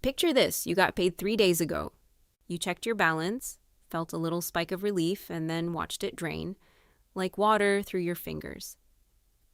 Picture this, you got paid 3 days ago. You checked your balance, felt a little spike of relief, and then watched it drain, like water through your fingers.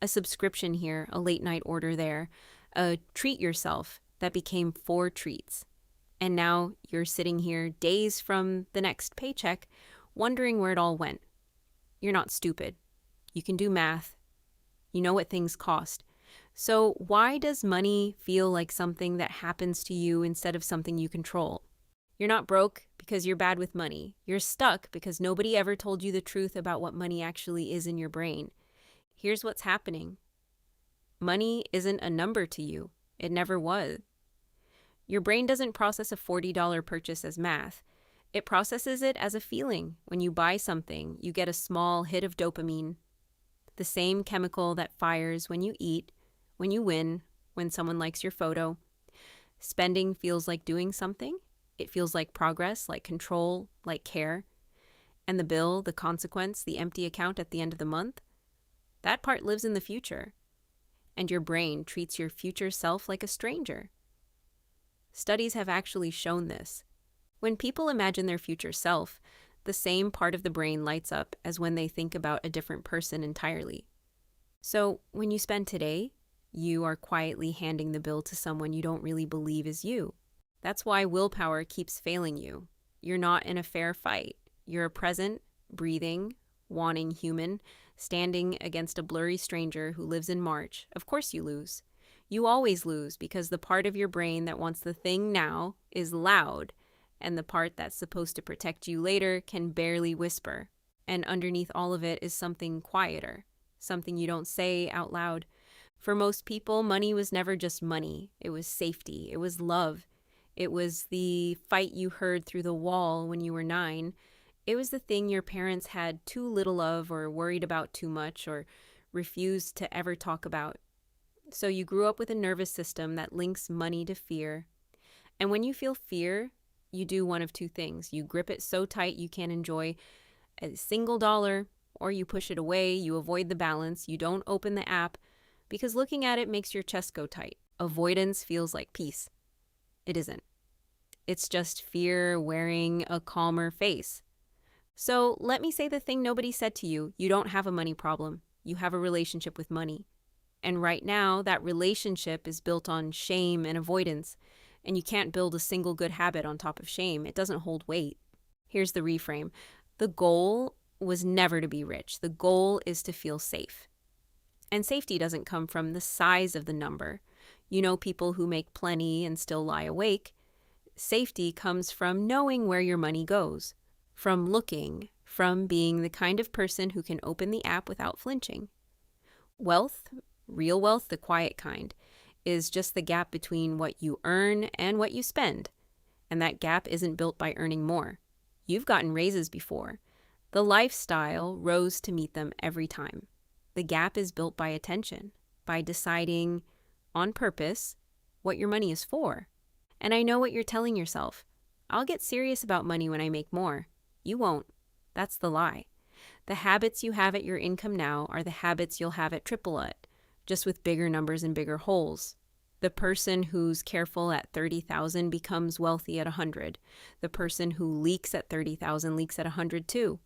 A subscription here, a late night order there, a treat yourself that became 4 treats. And now you're sitting here days from the next paycheck, wondering where it all went. You're not stupid. You can do math. You know what things cost. So why does money feel like something that happens to you instead of something you control? You're not broke because you're bad with money. You're stuck because nobody ever told you the truth about what money actually is in your brain. Here's what's happening. Money isn't a number to you. It never was. Your brain doesn't process a $40 purchase as math. It processes it as a feeling. When you buy something, you get a small hit of dopamine, the same chemical that fires when you eat, when you win, when someone likes your photo. Spending feels like doing something. It feels like progress, like control, like care. And the bill, the consequence, the empty account at the end of the month, that part lives in the future. And your brain treats your future self like a stranger. Studies have actually shown this. When people imagine their future self, the same part of the brain lights up as when they think about a different person entirely. So when you spend today, you are quietly handing the bill to someone you don't really believe is you. That's why willpower keeps failing you. You're not in a fair fight. You're a present, breathing, wanting human, standing against a blurry stranger who lives in March. Of course you lose. You always lose because the part of your brain that wants the thing now is loud, and the part that's supposed to protect you later can barely whisper. And underneath all of it is something quieter, something you don't say out loud. For most people, money was never just money. It was safety. It was love. It was the fight you heard through the wall when you were 9. It was the thing your parents had too little of or worried about too much or refused to ever talk about. So you grew up with a nervous system that links money to fear. And when you feel fear, you do one of two things. You grip it so tight you can't enjoy a single dollar, or you push it away, you avoid the balance, you don't open the app, because looking at it makes your chest go tight. Avoidance feels like peace. It isn't. It's just fear wearing a calmer face. So let me say the thing nobody said to you. You don't have a money problem. You have a relationship with money. And right now, that relationship is built on shame and avoidance. And you can't build a single good habit on top of shame. It doesn't hold weight. Here's the reframe. The goal was never to be rich. The goal is to feel safe. And safety doesn't come from the size of the number. You know people who make plenty and still lie awake. Safety comes from knowing where your money goes, from looking, from being the kind of person who can open the app without flinching. Wealth, real wealth, the quiet kind, is just the gap between what you earn and what you spend. And that gap isn't built by earning more. You've gotten raises before. The lifestyle rose to meet them every time. The gap is built by attention, by deciding on purpose what your money is for. And I know what you're telling yourself. I'll get serious about money when I make more. You won't. That's the lie. The habits you have at your income now are the habits you'll have at triple it, just with bigger numbers and bigger holes. The person who's careful at 30,000 becomes wealthy at 100. The person who leaks at 30,000 leaks at 100 too.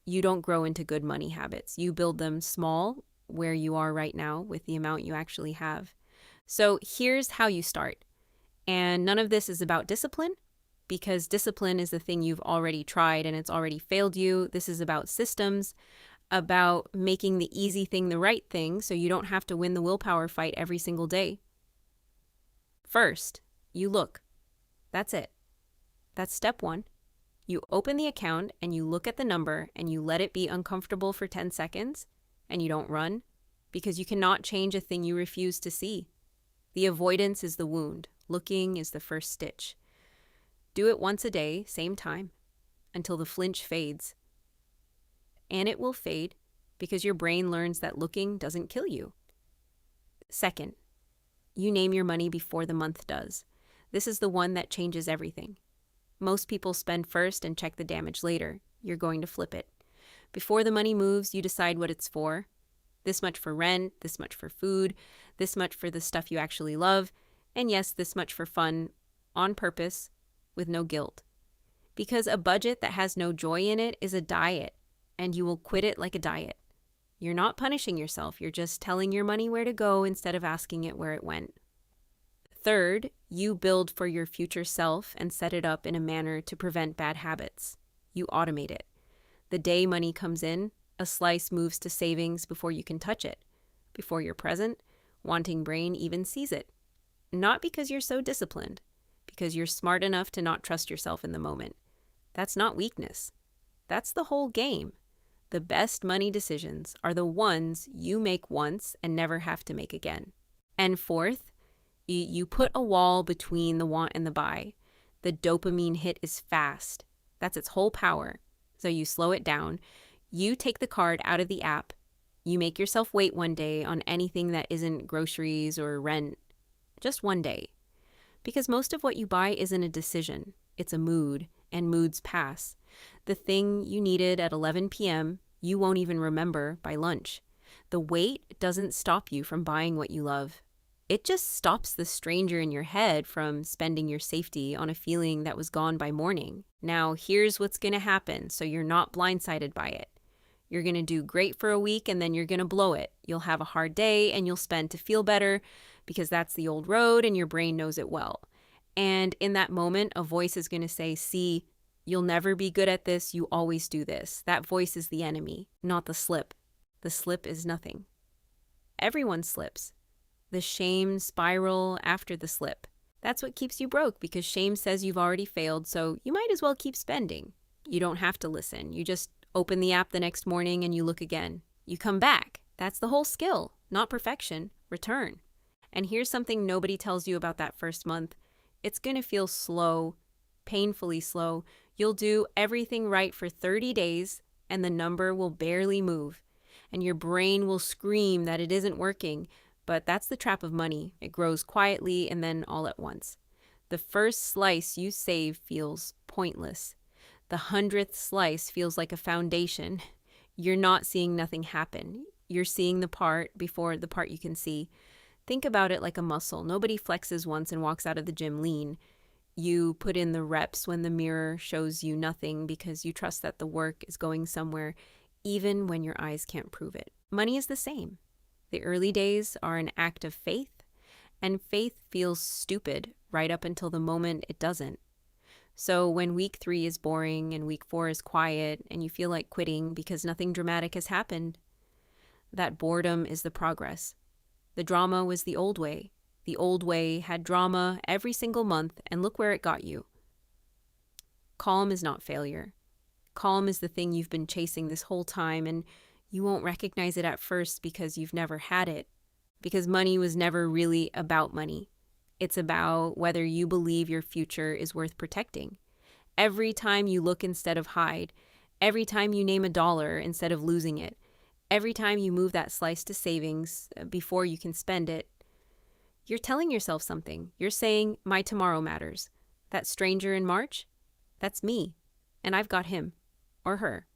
You don't grow into good money habits. You build them small, where you are right now with the amount you actually have. So here's how you start. And none of this is about discipline, because discipline is the thing you've already tried and it's already failed you. This is about systems, about making the easy thing the right thing so you don't have to win the willpower fight every single day. First, you look. That's it. That's step 1. You open the account and you look at the number and you let it be uncomfortable for 10 seconds and you don't run, because you cannot change a thing you refuse to see. The avoidance is the wound. Looking is the first stitch. Do it once a day, same time, until the flinch fades. And it will fade because your brain learns that looking doesn't kill you. Second, you name your money before the month does. This is the one that changes everything. Most people spend first and check the damage later. You're going to flip it. Before the money moves, you decide what it's for. This much for rent, this much for food, this much for the stuff you actually love, and yes, this much for fun, on purpose, with no guilt. Because a budget that has no joy in it is a diet, and you will quit it like a diet. You're not punishing yourself, you're just telling your money where to go instead of asking it where it went. Third, you build for your future self and set it up in a manner to prevent bad habits. You automate it. The day money comes in, a slice moves to savings before you can touch it. Before you're present, wanting brain even sees it. Not because you're so disciplined, because you're smart enough to not trust yourself in the moment. That's not weakness. That's the whole game. The best money decisions are the ones you make once and never have to make again. And fourth, you put a wall between the want and the buy. The dopamine hit is fast. That's its whole power. So you slow it down. You take the card out of the app. You make yourself wait one day on anything that isn't groceries or rent. Just one day. Because most of what you buy isn't a decision. It's a mood, and moods pass. The thing you needed at 11 p.m., you won't even remember by lunch. The wait doesn't stop you from buying what you love. It just stops the stranger in your head from spending your safety on a feeling that was gone by morning. Now, here's what's going to happen so you're not blindsided by it. You're going to do great for a week and then you're going to blow it. You'll have a hard day and you'll spend to feel better because that's the old road and your brain knows it well. And in that moment, a voice is going to say, see, you'll never be good at this. You always do this. That voice is the enemy, not the slip. The slip is nothing. Everyone slips. The shame spiral after the slip. That's what keeps you broke because shame says you've already failed, so you might as well keep spending. You don't have to listen. You just open the app the next morning and you look again. You come back. That's the whole skill, not perfection. Return. And here's something nobody tells you about that first month. It's going to feel slow, painfully slow. You'll do everything right for 30 days and the number will barely move. And your brain will scream that it isn't working. But that's the trap of money. It grows quietly and then all at once. The first slice you save feels pointless. The 100th slice feels like a foundation. You're not seeing nothing happen. You're seeing the part before the part you can see. Think about it like a muscle. Nobody flexes once and walks out of the gym lean. You put in the reps when the mirror shows you nothing because you trust that the work is going somewhere, even when your eyes can't prove it. Money is the same. The early days are an act of faith, and faith feels stupid right up until the moment it doesn't. So when week 3 is boring and week 4 is quiet and you feel like quitting because nothing dramatic has happened, that boredom is the progress. The drama was the old way. The old way had drama every single month, and look where it got you. Calm is not failure. Calm is the thing you've been chasing this whole time, and you won't recognize it at first because you've never had it. Because money was never really about money. It's about whether you believe your future is worth protecting. Every time you look instead of hide, every time you name a dollar instead of losing it, every time you move that slice to savings before you can spend it, you're telling yourself something. You're saying, my tomorrow matters. That stranger in March, that's me, and I've got him or her.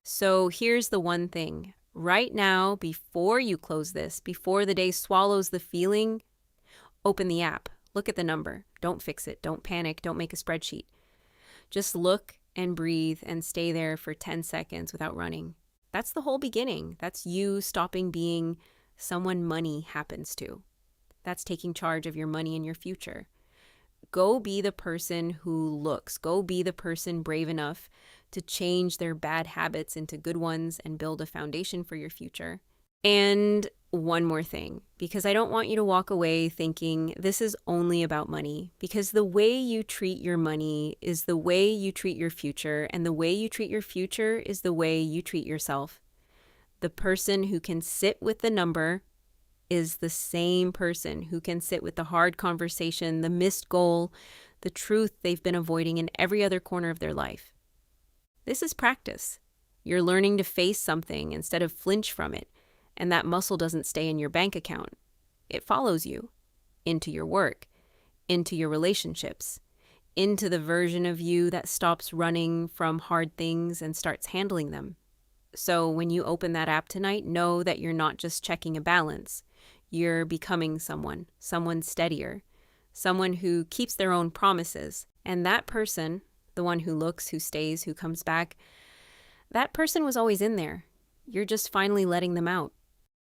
So here's the one thing. Right now, before you close this, before the day swallows the feeling, open the app. Look at the number. Don't fix it. Don't panic. Don't make a spreadsheet. Just look and breathe and stay there for 10 seconds without running. That's the whole beginning. That's you stopping being someone money happens to. That's taking charge of your money and your future. Go be the person who looks. Go be the person brave enough to change their bad habits into good ones and build a foundation for your future. And one more thing, because I don't want you to walk away thinking this is only about money, because the way you treat your money is the way you treat your future, and the way you treat your future is the way you treat yourself. The person who can sit with the number is the same person who can sit with the hard conversation, the missed goal, the truth they've been avoiding in every other corner of their life. This is practice. You're learning to face something instead of flinch from it, and that muscle doesn't stay in your bank account. It follows you into your work, into your relationships, into the version of you that stops running from hard things and starts handling them. So when you open that app tonight, know that you're not just checking a balance. You're becoming someone steadier, someone who keeps their own promises. And that person, the one who looks, who stays, who comes back, that person was always in there. You're just finally letting them out.